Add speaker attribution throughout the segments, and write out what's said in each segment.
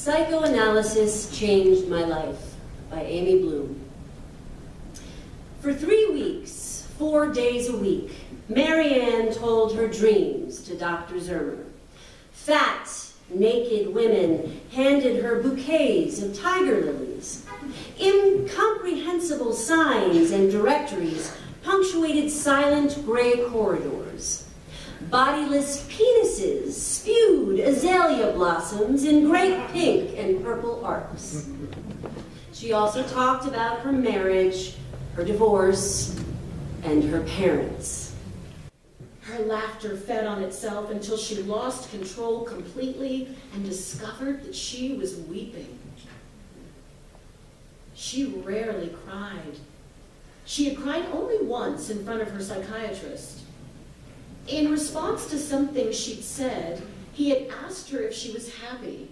Speaker 1: Psychoanalysis Changed My Life by Amy Bloom. For 3 weeks, 4 days a week, Marianne told her dreams to Dr. Zermer. Fat, naked women handed her bouquets of tiger lilies. Incomprehensible signs and directories punctuated silent gray corridors. Bodiless penises spewed azalea blossoms in great pink and purple arcs. She also talked about her marriage, her divorce, and her parents.
Speaker 2: Her laughter fed on itself until she lost control completely and discovered that she was weeping. She rarely cried. She had cried only once in front of her psychiatrist. In response to something she'd said, he had asked her if she was happy,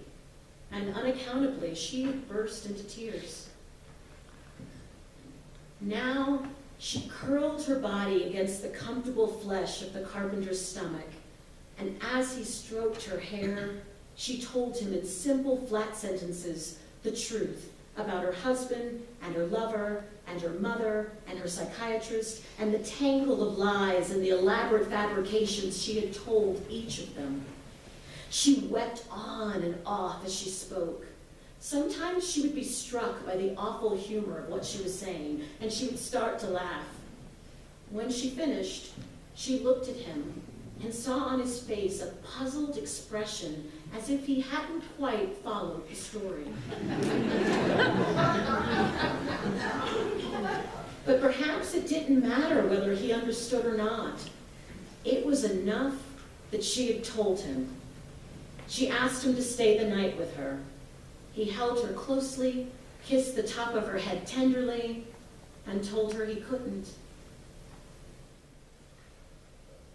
Speaker 2: and unaccountably, she burst into tears. Now, she curled her body against the comfortable flesh of the carpenter's stomach, and as he stroked her hair, she told him in simple, flat sentences the truth about her husband and her lover and her mother and her psychiatrist and the tangle of lies and the elaborate fabrications she had told each of them. She wept on and off as she spoke. Sometimes she would be struck by the awful humor of what she was saying, and she would start to laugh. When she finished, she looked at him and saw on his face a puzzled expression as if he hadn't quite followed the story. But perhaps it didn't matter whether he understood or not. It was enough that she had told him. She asked him to stay the night with her. He held her closely, kissed the top of her head tenderly, and told her he couldn't.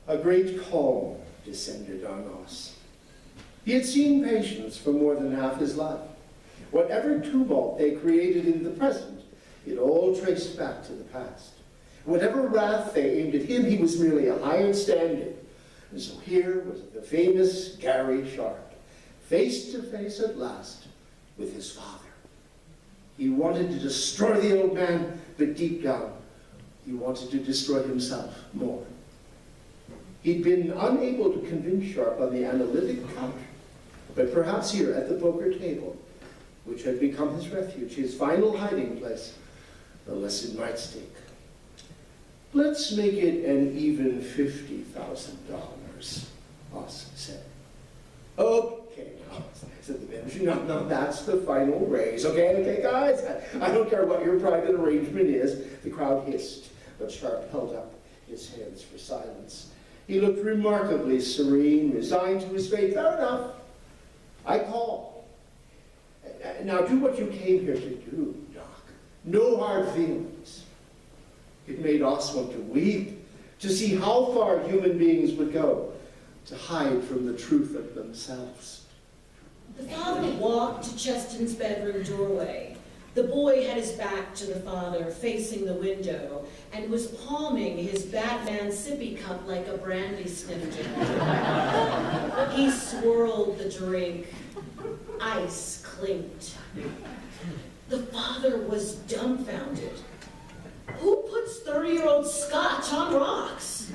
Speaker 3: A great calm descended on us. He had seen patients for more than half his life. Whatever tumult they created in the present, it all traced back to the past. Whatever wrath they aimed at him, he was merely a hired stand-in. And so here was the famous Gary Sharp, face to face at last with his father. He wanted to destroy the old man, but deep down, he wanted to destroy himself more. He'd been unable to convince Sharp on the analytic couch, but perhaps here at the poker table, which had become his refuge, his final hiding place, the lesson might stick. Let's make it an even $50,000, Us said. Okay, said the manager. No, that's the final raise. Okay, guys? I don't care what your private arrangement is. The crowd hissed, but Sharp held up his hands for silence. He looked remarkably serene, resigned to his fate. Fair enough. I call. Now do what you came here to do, Doc. No hard feelings. It made us want to weep, to see how far human beings would go to hide from the truth of themselves.
Speaker 2: The father walked to Cheston's bedroom doorway. The boy had his back to the father, facing the window, and was palming his Batman sippy cup like a brandy snifter. He swirled the drink. Ice clinked. The father was dumbfounded. Who puts 30-year-old scotch on rocks?